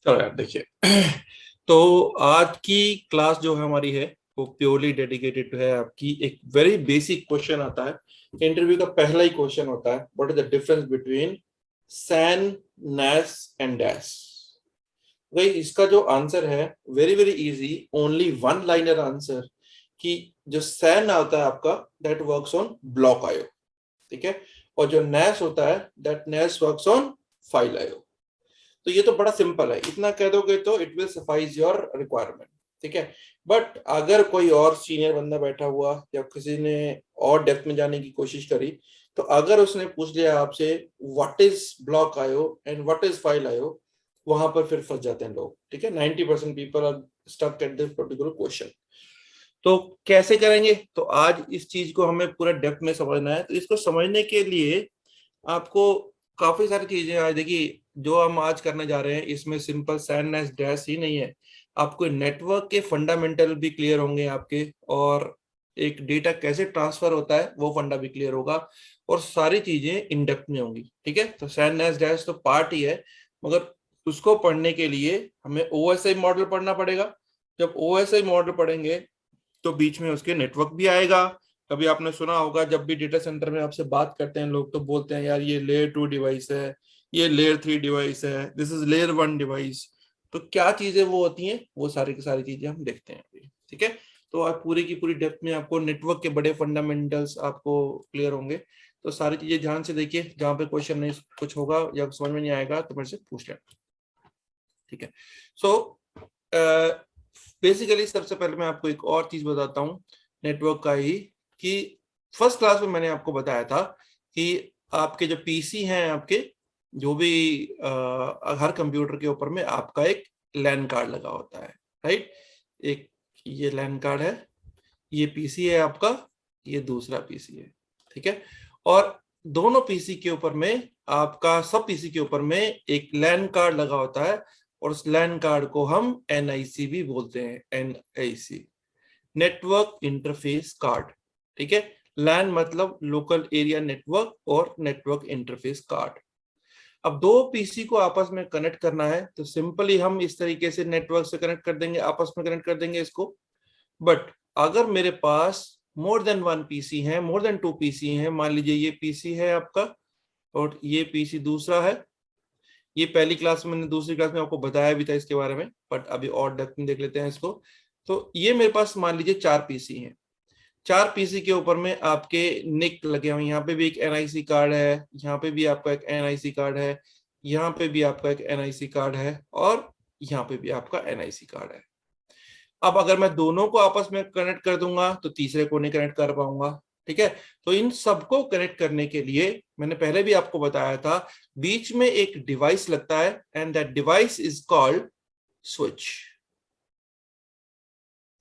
चलो यार देखिए। तो आज की क्लास जो है हमारी है वो प्योरली डेडिकेटेड है आपकी एक वेरी बेसिक क्वेश्चन आता है। इंटरव्यू का पहला ही क्वेश्चन होता है, what is the difference between SAN, NAS and DAS. भाई इसका जो आंसर है very very easy, only one liner answer कि जो सैन आता है आपका दैट वर्क्स ऑन ब्लॉक आयो, ठीक है, और जो नैस होता है दैट नैस वर्क्स ऑन फाइल आयो। तो ये तो बड़ा सिंपल है, इतना कह दोगे तो it will suffice your requirement, ठीक है। बट अगर कोई और सीनियर बंदा बैठा हुआ या किसी ने और डेप्थ में जाने की कोशिश करी, तो अगर उसने पूछ लिया आपसे व्हाट इज ब्लॉक आयो एंड व्हाट इज फाइल आयो, वहां पर फिर फंस जाते हैं लोग, ठीक है। 90% people are stuck at this particular question. तो कैसे करेंगे? तो आज इस चीज को हमें पूरा डेप्थ में समझना है। तो इसको समझने के लिए आपको काफी सारी चीजें आज देखिए जो हम आज करने जा रहे हैं, इसमें सिंपल सैन नैस डैश ही नहीं है, आपको नेटवर्क के फंडामेंटल भी क्लियर होंगे आपके, और एक डेटा कैसे ट्रांसफर होता है वो फंडा भी क्लियर होगा, और सारी चीजें इन डेप्थ में होंगी, ठीक है। तो सैन नैस डैश तो पार्ट ही है, मगर उसको पढ़ने के लिए हमें ओएसआई मॉडल पढ़ना पड़ेगा। जब ओएसआई मॉडल पढ़ेंगे तो बीच में उसके नेटवर्क भी आएगा। कभी आपने सुना होगा जब भी डेटा सेंटर में आपसे बात करते हैं लोग तो बोलते हैं यार ये लेयर 2 डिवाइस है, ये लेयर 3 डिवाइस है, दिस इज लेयर 1 डिवाइस। तो क्या चीजें वो होती हैं, वो सारी की सारी चीजें हम देखते हैं अभी, ठीक है। तो आप पूरी की पूरी डेप्थ में आपको नेटवर्क के बड़े फंडामेंटल्स आपको क्लियर होंगे। तो सारी चीजें ध्यान से देखिए, जहां पे क्वेश्चन नहीं कुछ होगा या समझ में नहीं आएगा तो मेरे से पूछ लेना, ठीक है। सो बेसिकली सबसे पहले मैं आपको एक और चीज बताता हूँ नेटवर्क का ही, कि फर्स्ट क्लास में मैंने आपको बताया था कि आपके जो पीसी हैं, आपके जो भी हर कंप्यूटर के ऊपर में आपका एक लैन कार्ड लगा होता है, राइट। एक ये लैन कार्ड है, ये पीसी है आपका, ये दूसरा पीसी है, ठीक है। और दोनों पीसी के ऊपर में आपका सब पीसी के ऊपर में एक लैन कार्ड लगा होता है, और उस लैन कार्ड को हम एनआईसी भी बोलते हैं, एनआईसी, नेटवर्क इंटरफेस कार्ड, ठीक है। लैन मतलब लोकल एरिया नेटवर्क, और नेटवर्क इंटरफेस कार्ड। अब दो पीसी को आपस में कनेक्ट करना है तो सिंपली हम इस तरीके से नेटवर्क से कनेक्ट कर देंगे, आपस में कनेक्ट कर देंगे इसको। बट अगर मेरे पास मोर देन वन पीसी है, मोर देन टू पीसी है, मान लीजिए ये पीसी है आपका और ये पीसी दूसरा है, ये पहली क्लास में मैंने दूसरी क्लास में आपको बताया भी था इसके बारे में, बट अभी और डेप्थ में देख लेते हैं इसको। तो ये मेरे पास मान लीजिए चार पीसी हैं, चार पीसी के ऊपर में आपके निक लगे हुए, यहाँ पे भी एक एनआईसी कार्ड है, यहाँ पे भी आपका एक एनआईसी कार्ड है, यहाँ पे भी आपका एक एनआईसी कार्ड है, और यहाँ पे भी आपका एनआईसी कार्ड है। अब अगर मैं दोनों को आपस में कनेक्ट कर दूंगा तो तीसरे को नहीं कनेक्ट कर पाऊंगा, ठीक है। तो इन सबको कनेक्ट करने के लिए मैंने पहले भी आपको बताया था, बीच में एक डिवाइस लगता है and that device is called switch,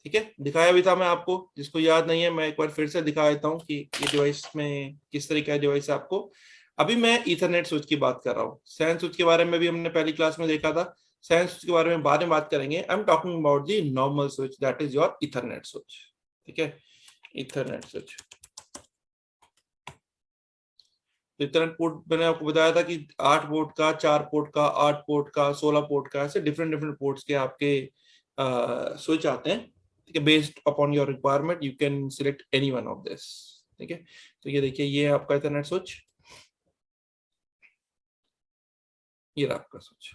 ठीक है। दिखाया भी था मैं आपको, जिसको याद नहीं है मैं एक बार फिर से दिखा देता हूँ कि ये डिवाइस में किस तरह का डिवाइस है आपको। अभी मैं ईथरनेट स्विच की बात कर रहा हूँ, सैन स्विच के बारे में भी हमने पहली क्लास में देखा था, सैन स्विच के बारे में बाद में बात करेंगे। I am talking about the normal switch, that is your Ethernet switch, ठीक है। ईथरनेट स्विच, ईथरनेट पोर्ट मैंने आपको बताया था कि 8 पोर्ट का, 4 पोर्ट का, 8 पोर्ट का, 16 पोर्ट का, ऐसे डिफरेंट डिफरेंट पोर्ट्स के आपके स्विच आते हैं, ठीक है। Based upon your requirement you can select any one of this, ठीक है। तो ये देखिए, ये है आपका ईथरनेट स्विच, ये रहा आपका स्विच,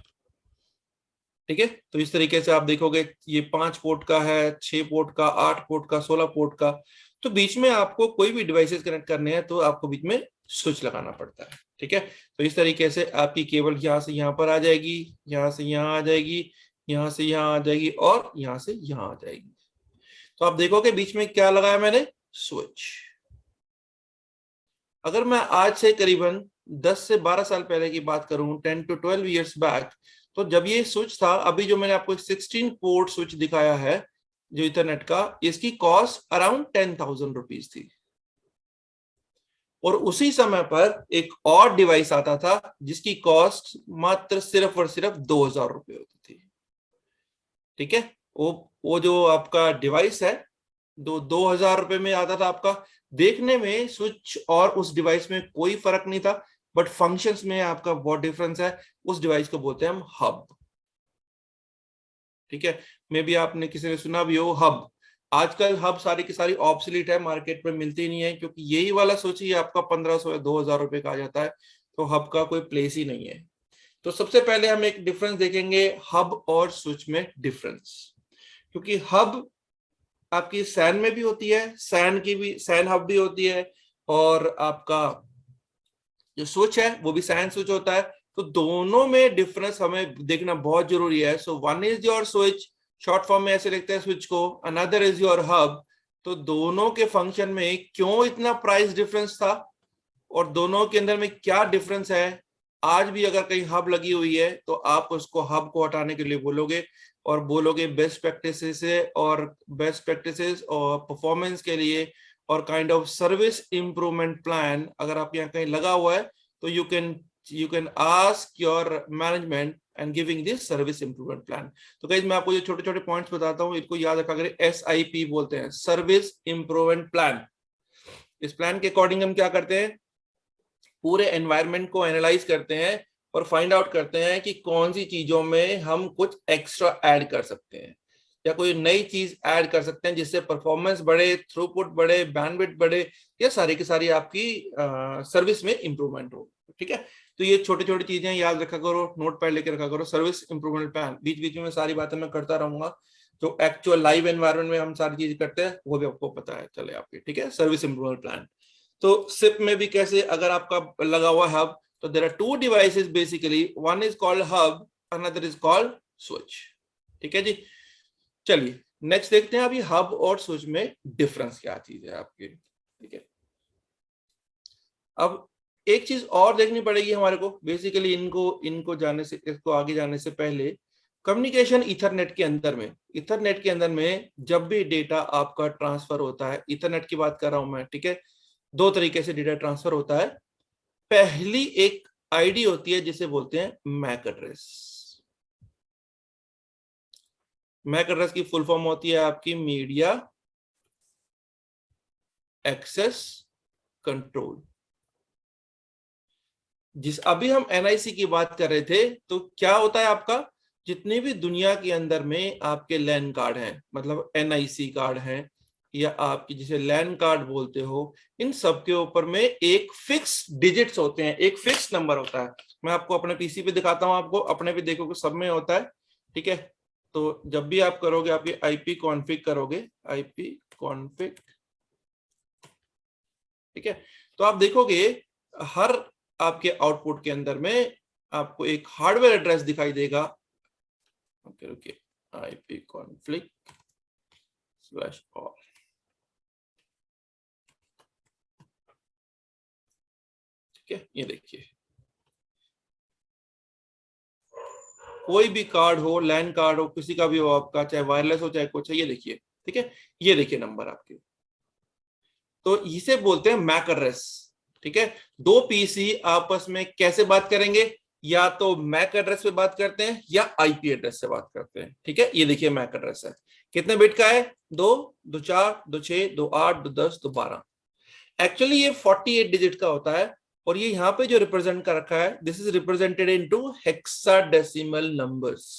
ठीक है। तो इस तरीके से आप देखोगे ये 5 पोर्ट का है, 6 पोर्ट का, 8 पोर्ट का, 16 पोर्ट का। तो बीच में आपको कोई भी डिवाइसेस कनेक्ट करने हैं तो आपको बीच में स्विच लगाना पड़ता है, ठीक है। तो इस तरीके से आपकी केबल यहाँ से यहाँ पर आ जाएगी, यहाँ से यहाँ आ जाएगी, यहाँ से यहाँ आ जाएगी, और यहाँ से यहाँ आ जाएगी। तो आप देखोगे बीच में क्या लगाया मैंने, स्विच। अगर मैं आज से करीबन 10 से 12 साल पहले की बात करूं, 10 to 12 ईयर्स बैक, तो जब ये स्विच था, अभी जो मैंने आपको 16 पोर्ट स्विच दिखाया है जो इथरनेट का, इसकी कॉस्ट अराउंड 10,000 रुपीज थी। और उसी समय पर एक और डिवाइस आता था जिसकी कॉस्ट मात्र सिर्फ और सिर्फ 2,000 रुपए होती थी, ठीक है। वो जो आपका डिवाइस है 2,000 रुपए में आता था आपका। देखने में स्विच और उस डिवाइस में कोई फर्क नहीं था, बट फंक्शंस में आपका बहुत डिफरेंस है। उस डिवाइस को बोलते हैं हम हब, ठीक है। मे बी आपने किसी ने सुना भी हो हब। आजकल हब सारी की सारी ऑब्सोलीट है, मार्केट में मिलती नहीं है, क्योंकि यही वाला सोचिए आपका 1500 या 2000 रुपए का आ जाता है, तो हब का कोई प्लेस ही नहीं है। तो सबसे पहले हम एक डिफरेंस देखेंगे हब और स्विच में डिफरेंस, क्योंकि हब आपकी सैन में भी होती है, सैन की भी सैन हब भी होती है, और आपका जो स्विच है वो भी सैन स्विच होता है। तो दोनों में डिफरेंस हमें देखना बहुत जरूरी है। So one is your switch, short form में ऐसे लिखते हैं स्विच को, अनदर इज योर हब। तो दोनों के फंक्शन में क्यों इतना प्राइस डिफरेंस था और दोनों के अंदर में क्या डिफरेंस है, आज भी अगर कहीं हब लगी हुई है तो आप उसको हब को हटाने के लिए बोलोगे और बोलोगे बेस्ट प्रैक्टिसेस से, और बेस्ट प्रैक्टिसेस और परफॉर्मेंस के लिए और kind of service improvement plan अगर आप यहाँ कहीं लगा हुआ है, तो you can ask your management and giving this service improvement plan. तो गाइस मैं आपको ये छोटे छोटे पॉइंट्स बताता हूँ, इनको याद रखा करें। SIP बोलते हैं, सर्विस इंप्रूवमेंट प्लान। इस प्लान के अकॉर्डिंग हम क्या करते हैं, पूरे एनवायरनमेंट को एनालाइज करते हैं और फाइंड आउट करते हैं कि कौन सी चीजों में हम कुछ एक्स्ट्रा ऐड कर सकते हैं या कोई नई चीज ऐड कर सकते हैं जिससे परफॉर्मेंस बढ़े, थ्रूपुट बढ़े, बैंडविड्थ बढ़े, या सारी की सारी आपकी सर्विस में इंप्रूवमेंट हो। ठीक है, तो ये छोटी छोटी चीजें याद रखा करो, नोट पैड लेके रखा करो। सर्विस इंप्रूवमेंट प्लान, बीच बीच में सारी बातें मैं करता रहूंगा, जो एक्चुअल लाइव एनवायरनमेंट में हम सारी चीज करते हैं वो भी आपको पता है चले आपकी। ठीक है, सर्विस इंप्रूवमेंट प्लान। तो सिप में भी कैसे, अगर आपका लगा हुआ हब, तो there are two devices basically, one is called hub, another is called switch. ठीक है जी, चलिए नेक्स्ट देखते हैं अभी हब और स्विच में डिफरेंस क्या चीज है आपकी। ठीक है, अब एक चीज और देखनी पड़ेगी हमारे को बेसिकली, इनको जाने से, इसको आगे जाने से पहले, कम्युनिकेशन ईथरनेट के अंदर में, ईथरनेट के अंदर में जब भी डेटा आपका ट्रांसफर होता है, ईथरनेट की बात कर रहा हूं मैं, ठीक है, दो तरीके से डेटा ट्रांसफर होता है। पहली एक आईडी होती है जिसे बोलते हैं मैक एड्रेस। मैक एड्रेस की फुल फॉर्म होती है आपकी मीडिया एक्सेस कंट्रोल। जिस अभी हम NIC की बात कर रहे थे, तो क्या होता है आपका, जितने भी दुनिया के अंदर में आपके लैन कार्ड हैं, मतलब NIC कार्ड हैं या आपकी जिसे लैन कार्ड बोलते हो, इन सब के ऊपर में एक फिक्स डिजिट्स होते हैं, एक फिक्स नंबर होता है। मैं आपको अपने PC पे दिखाता हूं, आपको अपने पे देखोगे सब में होता है। ठीक है, तो जब भी आप करोगे, आपकी IP कॉन्फ़िग करोगे, IP कॉन्फ़िग, ठीक है, तो आप देखोगे हर आपके आउटपुट के अंदर में आपको एक हार्डवेयर एड्रेस दिखाई देगा। Okay okay, IP conflict slash all. ठीक है, ये देखिए, कोई भी कार्ड हो, लैन कार्ड हो, किसी का भी हो आपका, चाहे वायरलेस हो चाहे कुछ है, ये देखिए। ठीक है, ये देखिए नंबर आपके, तो इसे बोलते हैं मैक एड्रेस। ठीक है, दो PC आपस में कैसे बात करेंगे, या तो मैक एड्रेस पे बात करते हैं या IP एड्रेस से बात करते हैं। ठीक है, ये देखिए मैक एड्रेस है, कितने बिट का है, 2, 2 4, 2 6, 2 8, 2 10, 2 12। एक्चुअली ये 48 डिजिट का होता है, और ये यहाँ पे जो रिप्रेजेंट कर रखा है, this is represented into hexadecimal numbers.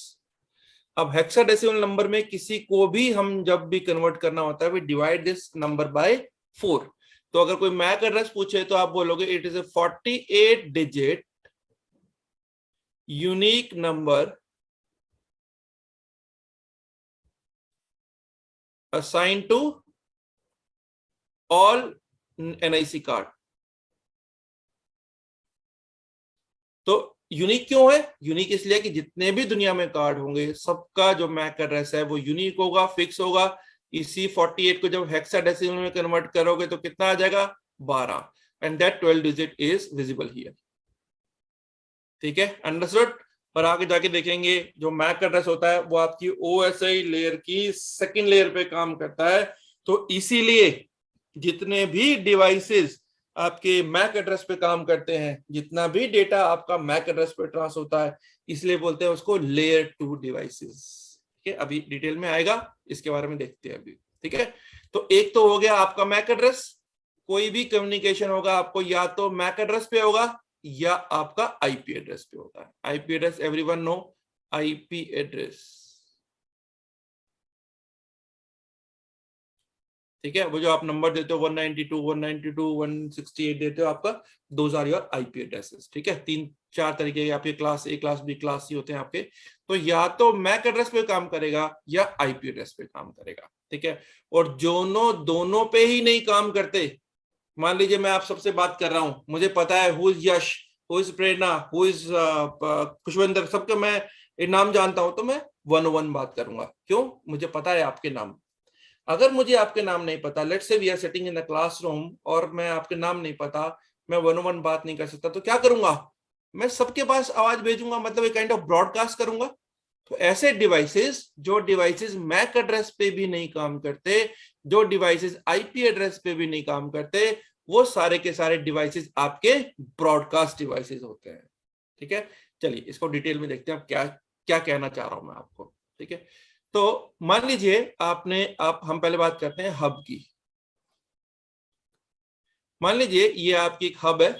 अब हेक्साडेसिमल नंबर में किसी को भी हम जब भी कन्वर्ट करना होता है, we divide this number by 4। तो अगर कोई मैक एड्रेस पूछे तो आप बोलोगे it is a 48 digit unique number assign to all NIC card. तो यूनिक क्यों है, यूनिक इसलिए कि जितने भी दुनिया में कार्ड होंगे सबका जो मैक एड्रेस है वो यूनिक होगा, फिक्स होगा। इसी 48 को जब हेक्साडेसिमल में कन्वर्ट करोगे तो कितना आ जाएगा, 12, and that 12 digit is visible here. ठीक है, अंडरस्टूड। और आगे जाके देखेंगे जो मैक एड्रेस होता है वो आपकी OSI लेयर की सेकंड लेयर पे काम करता है। तो इसीलिए जितने भी डिवाइसेस आपके मैक एड्रेस पे काम करते हैं, जितना भी डेटा आपका मैक एड्रेस पे ट्रांसफर होता है, इसलिए बोलते हैं उसको लेयर 2 डिवाइसेस। ठीक है, अभी डिटेल में आएगा, इसके बारे में देखते हैं अभी। ठीक है, तो एक तो हो गया आपका मैक एड्रेस। कोई भी कम्युनिकेशन होगा आपको या तो मैक एड्रेस पे होगा या आपका IP एड्रेस पे होता है। IP address everyone know, IP address ठीक है, वो जो आप नंबर देते हो 192, 192, 168 देते हो, आपका those are your IP addresses. ठीक है, 3-4 तरीके के आपके class A, class B, class C होते हैं आपके। तो या तो मैक एड्रेस पे काम करेगा या आईपी एड्रेस पे काम करेगा। ठीक है, और दोनों पे ही नहीं काम करते। मान लीजिए मैं आप सबसे बात कर रहा हूं, मुझे पता है who is Yash, who is Prerna, who is Khushwinder, सबके मैं नाम जानता हूं, तो मैं 101 बात करूंगा। क्यों? मुझे पता है आपके नाम। अगर मुझे आपके नाम नहीं पता, let's say we are sitting in the classroom और मैं आपके नाम नहीं पता, मैं 101 बात नहीं कर सकता, तो क्या करूंगा? मैं सबके पास आवाज भेजूंगा, मतलब एक काइंड ऑफ ब्रॉडकास्ट करूंगा। तो ऐसे डिवाइसेस, जो डिवाइसेस मैक एड्रेस पे भी नहीं काम करते, जो डिवाइसेस आईपी एड्रेस पे भी नहीं काम करते, वो सारे के सारे डिवाइसेस आपके ब्रॉडकास्ट डिवाइसेस होते हैं। ठीक है, चलिए इसको डिटेल में देखते हैं, क्या क्या कहना चाह रहा हूं मैं आपको। ठीक है, तो मान लीजिए हम पहले बात करते हैं हब की। मान लीजिए ये आपकी एक हब है,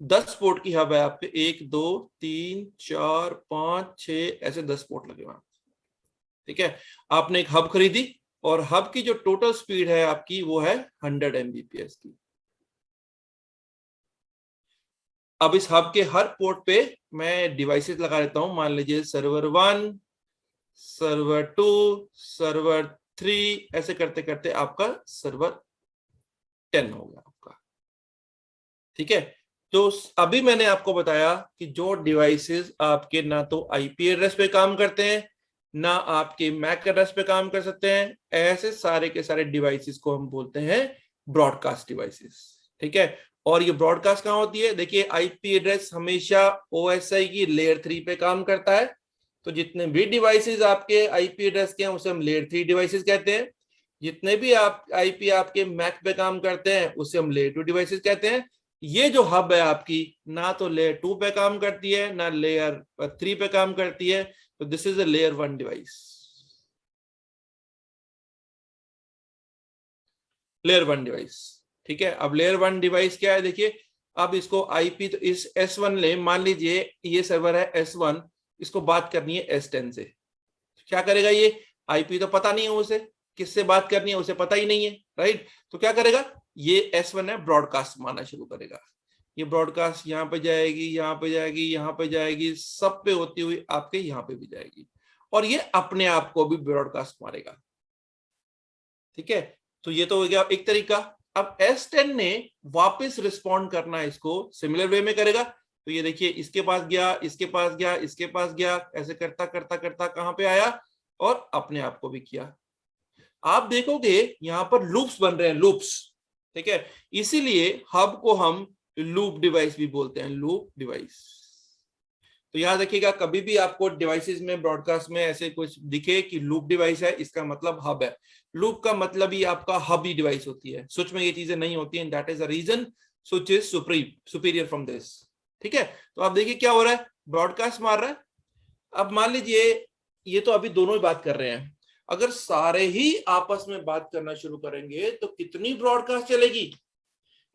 10 पोर्ट की हब है आपके, 1 2 3 4 5 6 ऐसे 10 पोर्ट लगे हुए हैं। ठीक है, आपने एक हब खरीदी और हब की जो टोटल स्पीड है आपकी वो है 100 Mbps की। अब इस हब के हर पोर्ट पे मैं डिवाइसेस लगा देता हूं, मान लीजिए सर्वर 1, सर्वर 2, सर्वर 3, ऐसे करते करते आपका सर्वर 10 हो गया आपका। ठीक है, तो अभी मैंने आपको बताया कि जो डिवाइसेस आपके ना तो आईपी एड्रेस पे काम करते हैं, ना आपके मैक एड्रेस पे काम कर सकते हैं, ऐसे सारे के सारे डिवाइसेस को हम बोलते हैं ब्रॉडकास्ट डिवाइसेस। ठीक है, और ये ब्रॉडकास्ट कहां होती है? देखिए, आईपी एड्रेस हमेशा ओएसआई की लेयर 3 पे काम करता है। तो जितने भी डिवाइसेस आपके आईपी एड्रेस के हैं उसे हम लेयर 3 डिवाइसेस कहते हैं। जितने भी आप आईपी आपके मैक पे काम करते हैं उसे हम लेयर 2 डिवाइसेस कहते हैं। ये जो हब है आपकी, ना तो लेयर 2 पे काम करती है ना लेयर 3 पे काम करती है, तो this is a layer 1 device. Layer 1 device. ठीक है, अब लेयर 1 डिवाइस क्या है? देखिए, अब इसको आईपी, तो इस S1 ले, मान लीजिए ये सर्वर है S1, इसको बात करनी है S10 से। क्या करेगा ये? आईपी तो पता नहीं है उसे, किससे बात करनी है उसे पता ही नहीं है, राइट? तो क्या करेगा? ये S1 है, ब्रॉडकास्ट मारना शुरू करेगा। ये ब्रॉडकास्ट यहाँ पे जाएगी, यहाँ पे जाएगी, यहाँ पे जाएगी, सब पे होती हुई आपके यहाँ पे भी जाएगी, और ये अपने आप को भी ब्रॉडकास्ट मारेगा। ठीक है, तो ये तो हो गया एक तरीका। अब S10 ने वापस रिस्पॉन्ड करना है, इसको सिमिलर वे में करेगा। तो ये देखिए, इसके पास गया, इसके पास गया, इसके पास गया, ऐसे करता करता करता कहां पे आया? और अपने आप को भी किया। आप देखोगे यहां पर लूप्स बन रहे हैं, लूप्स। ठीक है, इसीलिए हब को हम लूप डिवाइस भी बोलते हैं, लूप डिवाइस। तो याद रखिएगा, कभी भी आपको डिवाइसेस में, ब्रॉडकास्ट में ऐसे कुछ दिखे कि लूप डिवाइस है, इसका मतलब हब है। लूप का मतलब ही आपका हब ही डिवाइस होती है, स्विच में ये चीजें नहीं होती हैं। That is the reason switch is superior from this. ठीक है, तो आप देखिए क्या हो रहा है, ब्रॉडकास्ट मार रहा है। अब मान लीजिए ये तो अभी दोनों ही बात कर रहे हैं, अगर सारे ही आपस में बात करना शुरू करेंगे तो कितनी ब्रॉडकास्ट चलेगी?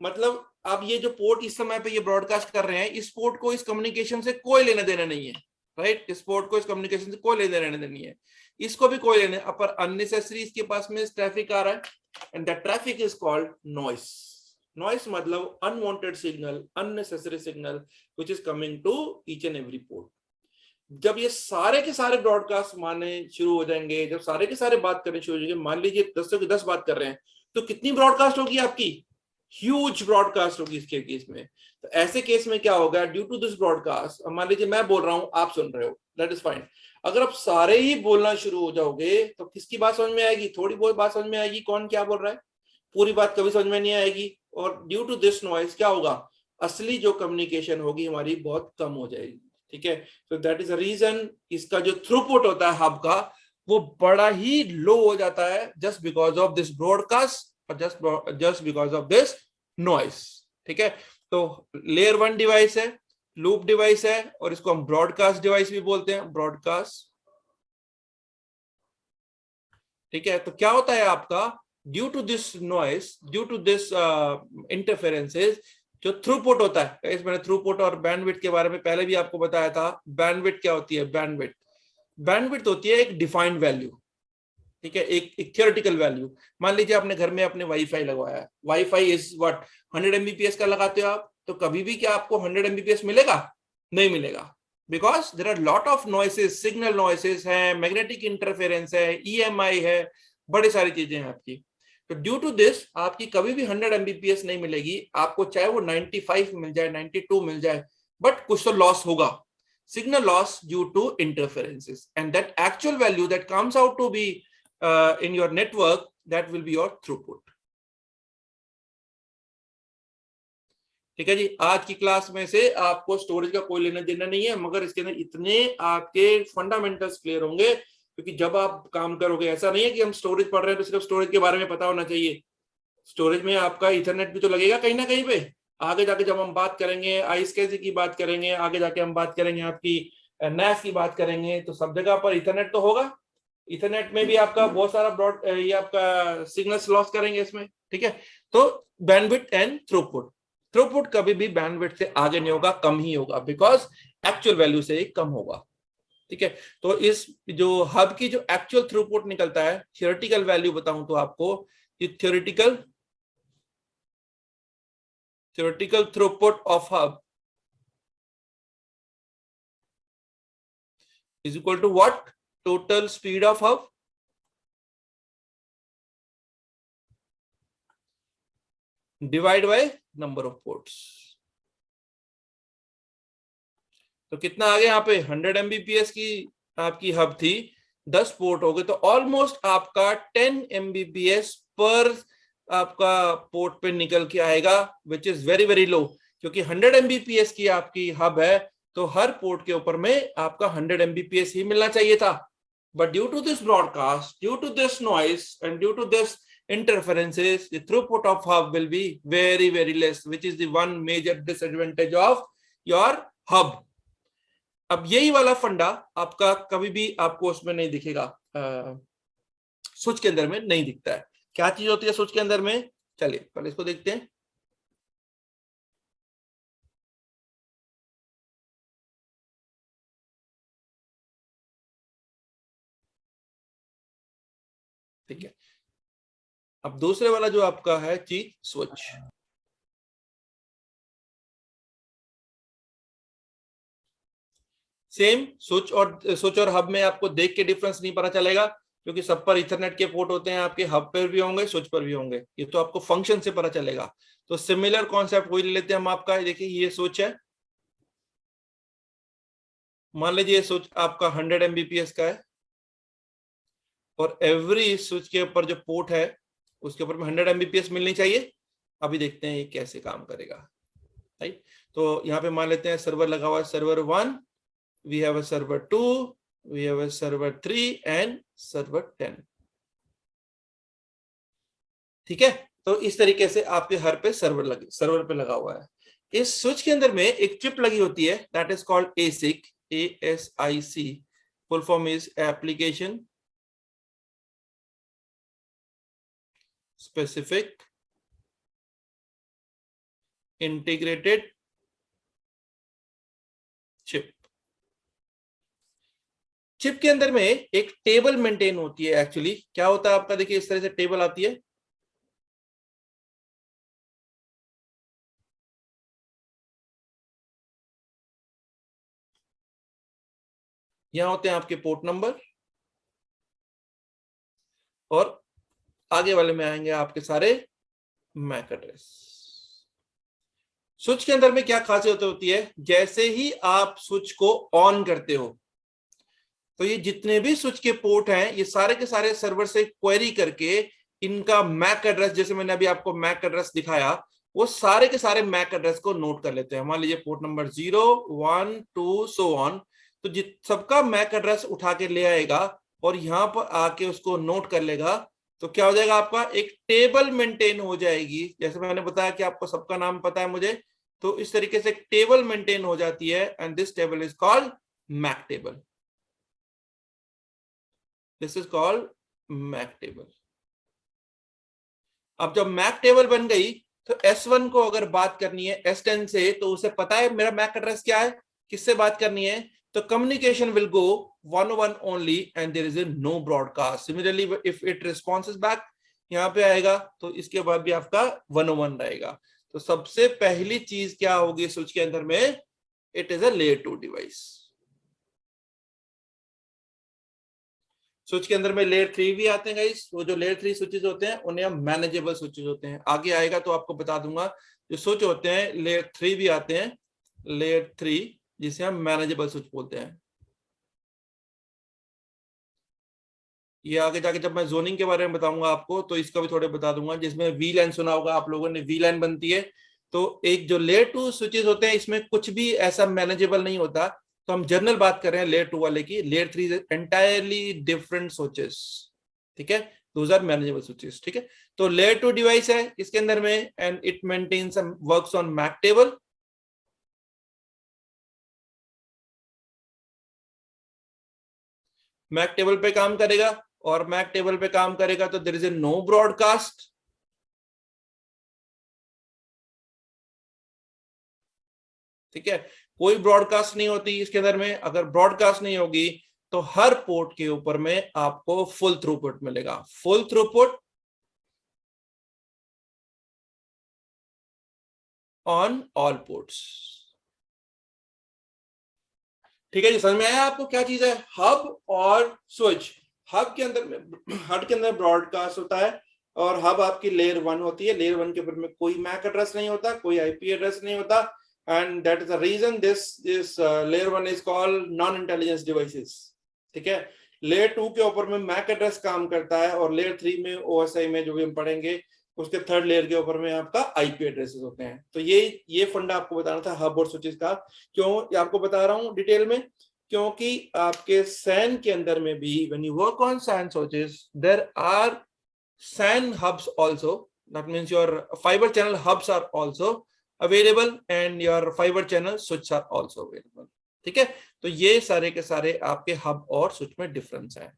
मतलब अब ये जो पोर्ट इस समय पे ये ब्रॉडकास्ट कर रहे हैं, इस पोर्ट को इस कम्युनिकेशन से कोई लेना देना नहीं है, राइट? इस पोर्ट को इस कम्युनिकेशन से कोई लेना देना नहीं है, इसको भी कोई लेना, पर अननेसेसरी इसके पास में ट्रैफिक आ रहा है, and that traffic is called noise. Noise मतलब unwanted signal, unnecessary signal which is coming to each and every port. जब ये सारे के सारे ब्रॉडकास्ट मारने शुरू हो जाएंगे, जब सारे के सारे बात करने शुरू हो जाएंगे, मान लीजिए 10 की 10 बात कर रहे हैं, तो कितनी ब्रॉडकास्ट होगी आपकी? ह्यूज ब्रॉडकास्ट होगी इसके केस में। तो ऐसे केस में क्या होगा? ड्यू टू दिस ब्रॉडकास्ट, मान लीजिए मैं बोल रहा हूं, आप सुन रहे हो, दैट इज फाइन। अगर आप सारे ही बोलना शुरू हो जाओगे तो किसकी बात समझ में आएगी? थोड़ी बहुत बात समझ में आएगी, कौन क्या बोल रहा है, पूरी बात कभी समझ में नहीं आएगी। और ड्यू टू दिस नॉइज क्या होगा? असली जो कम्युनिकेशन होगी हमारी बहुत कम हो जाएगी। ठीक है, तो दैट इज द रीजन इसका जो थ्रूपुट होता है हब का, वो बड़ा ही लो हो जाता है, just because of this broadcast, just because of this noise. ठीक है, तो लेयर 1 डिवाइस है, लूप डिवाइस है, और इसको हम ब्रॉडकास्ट डिवाइस भी बोलते हैं, ब्रॉडकास्ट। ठीक है, तो क्या होता है आपका, due to this noise, due to this interferences, जो थ्रूपुट होता है, मैंने थ्रूपुट और बैंडविड्थ के बारे में पहले भी आपको बताया था। बैंडविड्थ क्या होती है? बैंडविड्थ होती है एक डिफाइंड वैल्यू। ठीक है, एक थियोरेटिकल वैल्यू। मान लीजिए आपने घर में अपने वाईफाई लगवाया है, वाईफाई इज व्हाट 100 एमबीपीएस का लगाते हो आप, तो कभी भी क्या आपको 100 एमबीपीएस मिलेगा? नहीं मिलेगा, because there are lot of noises, signal noises है, मैग्नेटिक इंटरफेरेंस है, ईएमआई है, बड़ी सारी चीजें हैं आपकी। तो ड्यू टू दिस आपकी कभी भी 100 एमबीपीएस नहीं मिलेगी आपको, चाहे वो 95 मिल जाए, 92 मिल जाए, बट कुछ तो लॉस होगा, signal loss due to interferences, and that actual value that comes out to be in your network, that will be your throughput. ठीक है जी, आज की क्लास में से आपको स्टोरेज का कोई लेना देना नहीं है, मगर इसके अंदर इतने आपके फंडामेंटल्स क्लियर होंगे, क्योंकि जब आप काम करोगे, ऐसा नहीं है कि हम स्टोरेज पढ़ रहे हैं तो सिर्फ स्टोरेज के बारे में पता होना चाहिए। स्टोरेज में आपका इथरनेट भी तो लगेगा कहीं ना कहीं पे। आगे जाके जब हम बात करेंगे आईएसके की बात करेंगे, आगे जाके हम बात करेंगे आपकी NAS की बात करेंगे, तो सब जगह पर इथरनेट तो होगा। इथरनेट में भी आपका बहुत सारा ब्रॉड ये आपका सिग्नल्स लॉस करेंगे इसमें, ठीक है। तो बैंडविड्थ एंड थ्रूपुट, थ्रूपुट कभी भी बैंडविड्थ से आगे नहीं होगा, कम ही होगा, बिकॉज एक्चुअल वैल्यू से ही कम होगा, ठीक है। तो इस जो हब की जो एक्चुअल थ्रूपुट निकलता है, थियोरेटिकल वैल्यू बताऊं तो आपको, ये theoretical throughput of hub is equal to what? Total speed of hub divide by number of ports. तो कितना आ गया यहाँ पे? 100 एमबीपीएस की आपकी हब थी, 10 पोर्ट हो गए, तो ऑलमोस्ट आपका 10 एमबीपीएस पर आपका पोर्ट पे निकल के आएगा, which is very very low, क्योंकि 100 एमबीपीएस की आपकी हब है, तो हर पोर्ट के ऊपर में आपका 100 एमबीपीएस ही मिलना चाहिए था। But due to this broadcast, due to this noise and due to this interferences, the throughput of hub will be very very less, which is the one major disadvantage of your hub. अब यही वाला फंडा आपका कभी भी आपको उसमें नहीं दिखेगा, स्विच के अंदर में नहीं दिखता है। क्या चीज होती है स्विच के अंदर में? चलिए पहले इसको देखते हैं। ठीक है, अब दूसरे वाला जो आपका है चीज, स्विच। सेम स्विच और हब में आपको देख के डिफरेंस नहीं पता चलेगा, क्योंकि सब पर इथरनेट के पोर्ट होते हैं, आपके हब पर भी होंगे, स्विच पर भी होंगे, ये तो आपको फंक्शन से पता चलेगा। तो सिमिलर कॉन्सेप्ट वही ले लेते हैं हम आपका। देखिए ये स्विच है, मान लीजिए स्विच आपका 100 एमबीपीएस का है, और एवरी स्विच के ऊपर जो पोर्ट है उसके ऊपर में 100 एमबीपीएस मिलनी चाहिए। अभी देखते हैं ये कैसे काम करेगा, राइट। तो यहाँ पे मान लेते हैं सर्वर लगा हुआ है, server 1, we have a server 2, we have a server 3 and server 10, ठीक है। तो इस तरीके से आपके हर पे सर्वर पे लगा हुआ है। इस स्विच के अंदर में एक चिप लगी होती है, that is called ASIC, ASIC, full form is application specific integrated chip. Chip के अंदर में एक टेबल मेंटेन होती है। एक्चुअली क्या होता है आपका, देखिए इस तरह से टेबल आती है, यहां होते हैं आपके पोर्ट नंबर, और आगे वाले में आएंगे आपके सारे मैक एड्रेस। स्विच के अंदर में क्या खासियत होती है, जैसे ही आप स्विच को ऑन करते हो, तो ये जितने भी स्विच के पोर्ट हैं, ये सारे के सारे सर्वर से क्वेरी करके इनका मैक एड्रेस, जैसे मैंने अभी आपको मैक एड्रेस दिखाया, वो सारे के सारे मैक एड्रेस को नोट कर लेते हैं। मान लीजिए पोर्ट नंबर 0, 1, 2 सो ऑन, तो सबका मैक एड्रेस उठा के ले आएगा और यहाँ पर आके उसको नोट कर लेगा। तो क्या हो जाएगा, आपका एक टेबल मेंटेन हो जाएगी। जैसे मैंने बताया कि आपको सबका नाम पता है मुझे, तो इस तरीके से एक टेबल मेंटेन हो जाती है, and this table is called MAC table. This is called MAC table. अब जब मैक टेबल बन गई, तो S1 को अगर बात करनी है S10 से, तो उसे पता है मेरा मैक एड्रेस क्या है, किससे बात करनी है, तो communication will go 1-on-1 only and there is a no broadcast. Similarly if it responses back यहाँ पे आएगा तो इसके बाद भी आपका 1-on-1 रहेगा. तो सबसे पहली चीज क्या होगी स्विच के अंदर में, it is a layer 2 device. Switch के अंदर में लेयर 3 भी आते हैं गाइस. वो जो लेयर 3 स्विचेस होते हैं उन्हें हम मैनेजेबल स्विचेस होते हैं. आगे आएगा तो आपको बता दूंगा. जो स्विच होते हैं लेयर 3 भी आते हैं, लेयर 3 जिसे हम मैनेजेबल स्विच बोलते हैं. ये आगे जाके जब मैं जोनिंग के बारे में बताऊंगा आपको तो इसका भी थोड़े बता दूंगा. जिसमें वीलैन सुना होगा आप लोगों ने, वीलैन बनती है. तो एक जो लेयर 2 स्विचेस होते हैं इसमें कुछ भी ऐसा मैनेजेबल नहीं होता. तो हम जनरल बात कर रहे हैं लेयर 2 वाले की. Layer 3 entirely different switches. ठीक है, दोज आर मैनेजेबल स्विचेस. ठीक है, तो लेयर 2 डिवाइस है इसके अंदर में and it maintains works on MAC table. MAC table पे काम करेगा और मैक टेबल पे काम करेगा तो there is a no broadcast. ठीक है, कोई ब्रॉडकास्ट नहीं होती इसके अंदर में. अगर ब्रॉडकास्ट नहीं होगी तो हर पोर्ट के ऊपर में आपको फुल थ्रूपुट मिलेगा. Full throughput on all ports. ठीक है जी, समझ में आया आपको क्या चीज है हब और स्विच. हब के अंदर हब के अंदर ब्रॉडकास्ट होता है और हब आपकी लेयर 1 होती है. लेयर 1 के ऊपर में कोई मैक एड्रेस नहीं होता, कोई आईपी एड्रेस नहीं होता. And that is the reason this layer 1 is called non intelligence devices. ठीक है, लेयर 2 के ऊपर में मैक एड्रेस काम करता है और लेयर 3 में ओएसआई में जो भी हम पढ़ेंगे उसके थर्ड लेयर के ऊपर में आपका आईपी एड्रेसेस होते हैं. तो ये फंडा आपको बताना था हब और स्विचेस का. क्यों आपको बता रहा हूं डिटेल में, क्योंकि आपके सैन के अंदर में भी when you work on SAN switches there are SAN hubs also. That means your fibre channel hubs are also available and your fibre channel switch are also available. ठीक है, तो ये सारे के सारे आपके हब और स्विच में डिफरेंस है.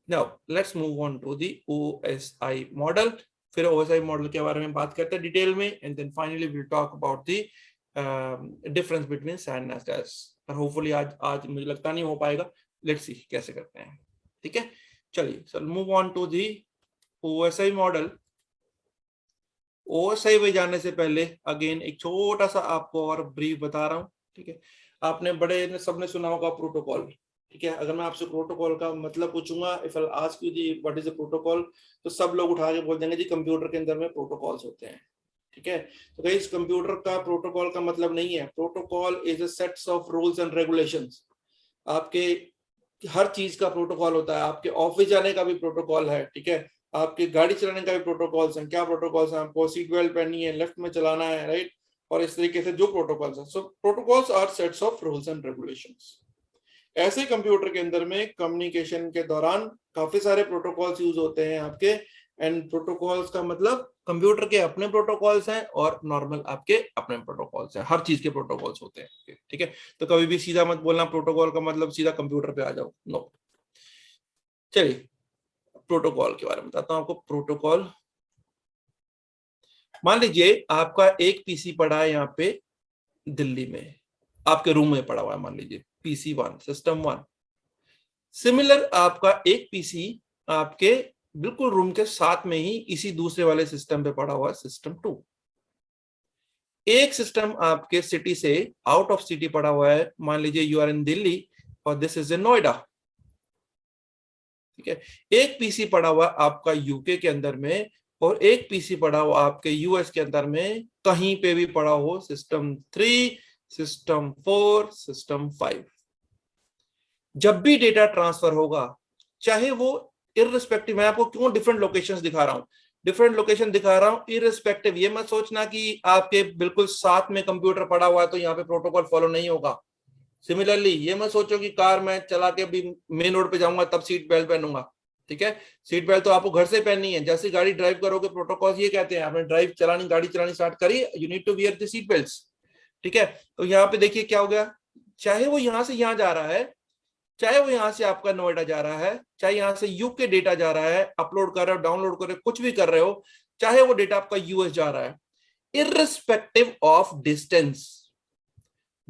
Now let's move on to the OSI model. फिर ओएसआई मॉडल के बारे में बात करते हैं डिटेल में and then finally we will talk about the difference between SAN and SDS. और होपफुली आज मुझे लगता नहीं हो पाएगा. लेट्स सी कैसे करते हैं. ठीक है, चलिए so move on to the OSI model. OSI में जाने से पहले अगेन एक छोटा सा आपको और ब्रीफ बता रहा हूं. ठीक है, आपने बड़े सबने सुना होगा प्रोटोकॉल. ठीक है, अगर मैं आपसे प्रोटोकॉल का मतलब पूछूंगा, if I ask you the what is a protocol, तो सब लोग उठा के बोल देंगे जी कंप्यूटर के अंदर में प्रोटोकॉल्स होते हैं. ठीक है, तो गाइस कंप्यूटर का प्रोटोकॉल का मतलब नहीं है. Protocol is a sets of rules and regulations. आपके हर चीज का प्रोटोकॉल होता है. आपके ऑफिस जाने का भी प्रोटोकॉल है. ठीक है, आपकी गाड़ी चलाने का भी प्रोटोकॉल्स हैं. क्या प्रोटोकॉल्स हैं? आपको सीट बेल्ट पहननी है, लेफ्ट में चलाना है, राइट, और इस तरीके से जो प्रोटोकॉल्स हैं. So protocols are sets of rules and regulations. ऐसे कंप्यूटर के अंदर में कम्युनिकेशन के दौरान काफी सारे प्रोटोकॉल्स यूज होते हैं आपके. एंड प्रोटोकॉल्स का मतलब कंप्यूटर के अपने प्रोटोकॉल्स हैं और नॉर्मल आपके अपने प्रोटोकॉल्स हैं. हर चीज के प्रोटोकॉल्स होते हैं. ठीक है, तो कभी भी सीधा मत बोलना प्रोटोकॉल का मतलब सीधा कंप्यूटर पे आ जाओ. नो. चलिए प्रोटोकॉल के बारे में बताता हूं आपको. प्रोटोकॉल, मान लीजिए आपका एक पीसी पड़ा है यहाँ पे दिल्ली में, आपके रूम में पड़ा हुआ है. मान लीजिए पीसी 1, सिस्टम 1. सिमिलर आपका एक पीसी आपके बिल्कुल रूम के साथ में ही इसी दूसरे वाले सिस्टम पे पड़ा हुआ है, सिस्टम 2. एक सिस्टम आपके सिटी से आउट ऑफ सिटी पड़ा हुआ है. मान लीजिए यू आर इन दिल्ली और दिस इज इन नोएडा. ठीक है, एक पीसी पड़ा हुआ आपका यूके के अंदर में और एक पीसी पड़ा हुआ आपके यूएस के अंदर में. कहीं पे भी पड़ा हो, सिस्टम 3, सिस्टम 4, सिस्टम 5, जब भी डेटा ट्रांसफर होगा, चाहे वो इररिस्पेक्टिव, मैं आपको क्यों डिफरेंट लोकेशंस दिखा रहा हूं, डिफरेंट लोकेशन दिखा रहा हूं इररिस्पेक्टिव. ये मत सोचना कि आपके बिल्कुल साथ में कंप्यूटर पड़ा हुआ है तो यहाँ पे प्रोटोकॉल फॉलो नहीं होगा. सिमिलरली ये मत सोचो कि कार में चला के भी मेन रोड पे जाऊंगा तब सीट बेल्ट पहनूंगा. ठीक है, सीट बेल्ट तो आपको घर से पहननी है. जैसे गाड़ी ड्राइव करोगे प्रोटोकॉल ये कहते हैं, आपने गाड़ी चलानी स्टार्ट करी, you need to wear the seat belts. ठीक है, तो यहाँ पे देखिए क्या हो गया. चाहे वो यहां से यहां जा रहा है, चाहे वो यहां से आपका नोएडा जा रहा है, चाहे यहां से यूके डेटा जा रहा है, अपलोड कर रहे हो, डाउनलोड कर रहे हो, कुछ भी कर रहे हो, चाहे वो डेटा आपका यूएस जा रहा है, इररिस्पेक्टिव ऑफ डिस्टेंस,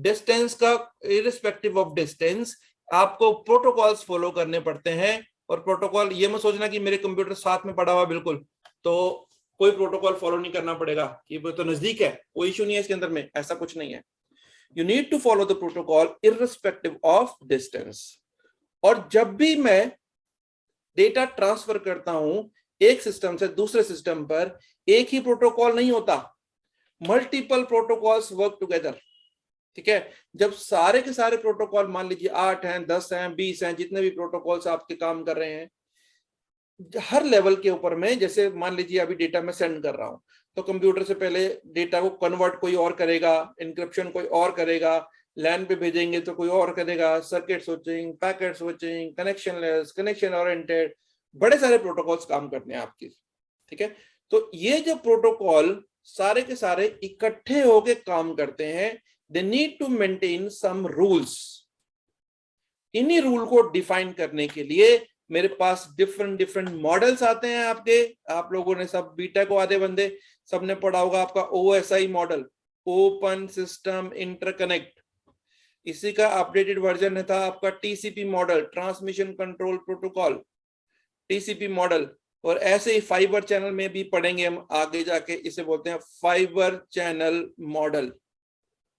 डिस्टेंस का, इरिस्पेक्टिव ऑफ डिस्टेंस, आपको प्रोटोकॉल्स फॉलो करने पड़ते हैं। और प्रोटोकॉल ये मत सोचना कि मेरे कंप्यूटर साथ में पड़ा हुआ बिल्कुल तो कोई प्रोटोकॉल फॉलो नहीं करना पड़ेगा, कि वो तो नजदीक है, कोई इशू नहीं है इसके अंदर में, ऐसा कुछ नहीं है। You need to follow the protocol irrespective of distance. और जब भी मैं डेटा ट्रांसफर करता हूं एक सिस्टम से दूसरे सिस्टम पर, एक ही प्रोटोकॉल नहीं होता, मल्टीपल प्रोटोकॉल्स वर्क टुगेदर। ठीक है, जब सारे के सारे प्रोटोकॉल मान लीजिए 8 हैं, 10 हैं, 20 हैं, जितने भी प्रोटोकॉल्स आपके काम कर रहे हैं, हर लेवल के ऊपर में, जैसे मान लीजिए अभी डेटा मैं सेंड कर रहा हूं, तो कंप्यूटर से पहले डेटा को कन्वर्ट कोई और करेगा, इंक्रिप्शन कोई और करेगा, लैन पे भेजेंगे तो कोई और करेगा, circuit switching, packet switching, connectionless, connection oriented, बड़े सारे प्रोटोकॉल्स काम करते हैं आपकी। ठीक है, तो ये जो प्रोटोकॉल सारे के सारे इकट्ठे होके काम करते हैं, they need to maintain some rules. इन्हीं रूल को डिफाइन करने के लिए मेरे पास डिफरेंट डिफरेंट मॉडल्स आते हैं आपके। आप लोगों ने सब बीटेक को आधे बंदे सबने पढ़ा होगा आपका OSI model, open system interconnect. इसी का अपडेटेड वर्जन था आपका TCP model, transmission control protocol, TCP model. और ऐसे ही फाइबर चैनल में भी पढ़ेंगे हम आगे जाके, इसे बोलते हैं फाइबर चैनल मॉडल।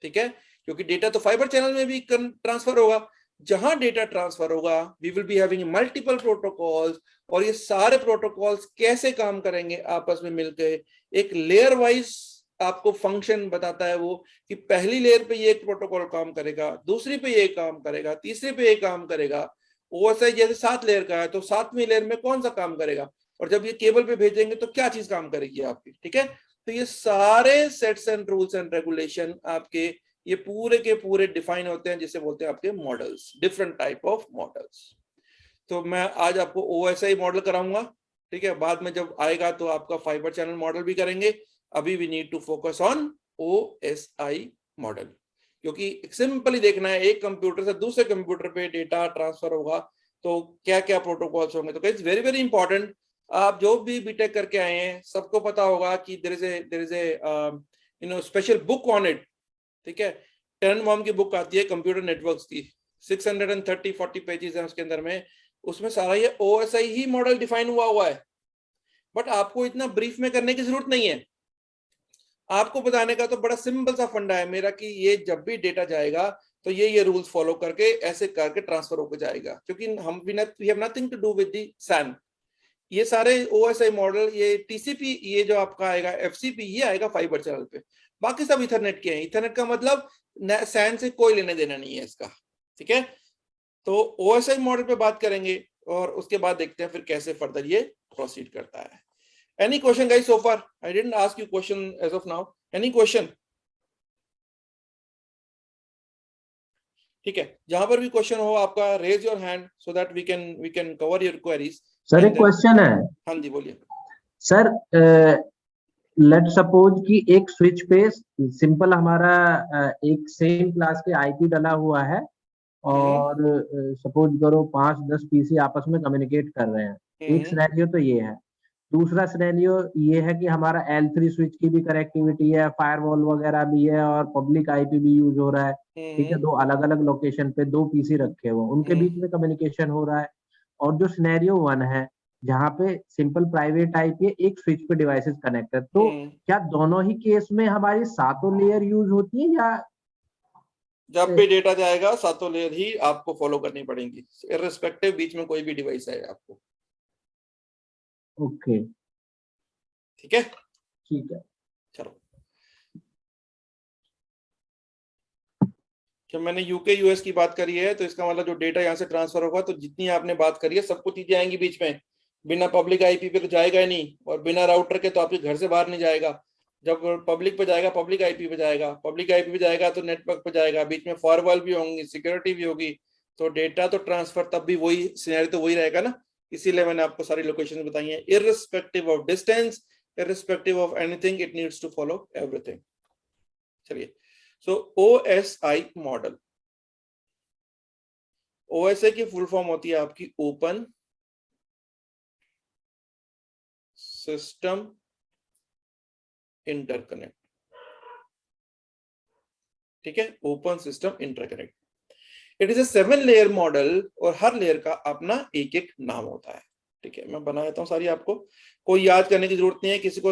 ठीक है, क्योंकि डेटा तो फाइबर चैनल में भी ट्रांसफर होगा। जहां डेटा ट्रांसफर होगा we will be having multiple protocols, और ये सारे प्रोटोकॉल्स कैसे काम करेंगे आपस में मिलकर, एक लेयर वाइज आपको फंक्शन बताता है वो, कि पहली लेयर पे ये एक प्रोटोकॉल काम करेगा, दूसरी पे ये काम करेगा, तीसरी पे ये काम करेगा। ओएसआई जैसे 7 लेयर का है तो 7वीं लेयर में कौन सा काम करेगा, और जब ये केबल पे भेजेंगे तो क्या चीज काम करेगी आपकी। ठीक है, तो ये सारे sets and rules and regulation आपके ये पूरे के पूरे डिफाइन होते हैं, जिसे बोलते हैं आपके models, different type of models. तो मैं आज आपको ओएसआई मॉडल कराऊंगा। ठीक है, बाद में जब आएगा तो आपका फाइबर चैनल मॉडल भी करेंगे। अभी we need to focus on OSI model, क्योंकि सिंपली देखना है, एक कंप्यूटर से दूसरे कंप्यूटर पे डेटा ट्रांसफर होगा तो क्या क्या प्रोटोकॉल्स होंगे। तो इट्स वेरी वेरी इंपॉर्टेंट। आप जो भी बीटेक करके आए हैं सबको पता होगा कि there is a special book on it. ठीक है, टेननबाउम की बुक आती है कंप्यूटर नेटवर्क्स की, 630-40 पेजेस है उसके अंदर में, उसमें सारा ये ओएसआई ही मॉडल डिफाइन हुआ है। बट आपको इतना ब्रीफ में करने की जरूरत नहीं है, आपको बताने का तो बड़ा सिंपल सा फंडा है मेरा, कि ये जब भी डेटा जाएगा तो ये रूल्स फॉलो करके ऐसे करके ट्रांसफर होकर जाएगा, क्योंकि हम we have nothing to do with the SAN. ये सारे ओएसआई मॉडल, ये टीसीपी, ये जो आपका आएगा एफसीपी, ये आएगा फाइबर चैनल पे, बाकी सब इथरनेट के हैं। इथरनेट का मतलब सैन से कोई लेने देना नहीं है इसका। ठीक है, तो ओएसआई मॉडल पे बात करेंगे और उसके बाद देखते हैं फिर कैसे फर्दर ये प्रोसीड करता है। Any question guys so far? I didn't ask you question as of now, any question? ठीक है, जहां पर भी क्वेश्चन हो आपका raise your hand so that we can cover your queries. Sir एक क्वेश्चन है। हाँ जी बोलिए सर, लेट सपोज कि एक स्विच पे सिंपल हमारा एक सेम क्लास के आईपी डला हुआ है, और सपोज करो 5-10 पीसी आपस में कम्युनिकेट कर रहे हैं। एक सिनेरियो तो ये है। दूसरा सिनेरियो ये है कि हमारा L3 स्विच की भी कनेक्टिविटी है, फायरवॉल वगैरह भी है, और पब्लिक आईपी भी यूज हो रहा है। ठीक है, दो अलग अलग लोकेशन पे 2 पीसी रखे हुए, उनके बीच में कम्युनिकेशन हो रहा है। और जो सिनेरियो 1 है, जहाँ पे सिंपल प्राइवेट आईपी है, एक स्विच पे डिवाइसेस कनेक्ट है, तो क्या दोनों ही केस में हमारी सातों लेयर यूज होती है, या जब भी डेटा जाएगा सातों लेयर ही आपको फॉलो करनी पड़ेंगी, इररिस्पेक्टिव बीच में कोई भी डिवाइस है आपको। ओके, ठीक है, ठीक है। चलो, जब मैंने यूके यूएस की बात करी है तो इसका मतलब जो डेटा यहाँ से ट्रांसफर होगा, तो जितनी आपने बात करी है सब कुछ चीजें आएंगी बीच में। बिना पब्लिक आईपी पे तो जाएगा ही नहीं, और बिना राउटर के तो आपके घर से बाहर नहीं जाएगा। जब पब्लिक पे जाएगा पब्लिक आईपी पे जाएगा, पब्लिक आईपी पे जाएगा तो नेटवर्क पे जाएगा, बीच में फॉरवॉल भी होंगी, सिक्योरिटी भी होगी। तो डेटा तो ट्रांसफर तब भी वही सिनेरियो तो वही रहेगा ना। इसीलिए मैंने आपको सारी लोकेशन बताई है, irrespective of distance, irrespective of anything, it needs to follow everything. चलिए, सो ओएसआई मॉडल, ओएसआई की फुल फॉर्म होती है आपकी ओपन सिस्टम इंटरकनेक्ट। ठीक है, open system interconnect. It is a 7 layer model और हर लेयर का अपना एक एक नाम होता है। ठीक है, मैं बना देता हूं सारी, आपको कोई याद करने की जरूरत नहीं है, किसी को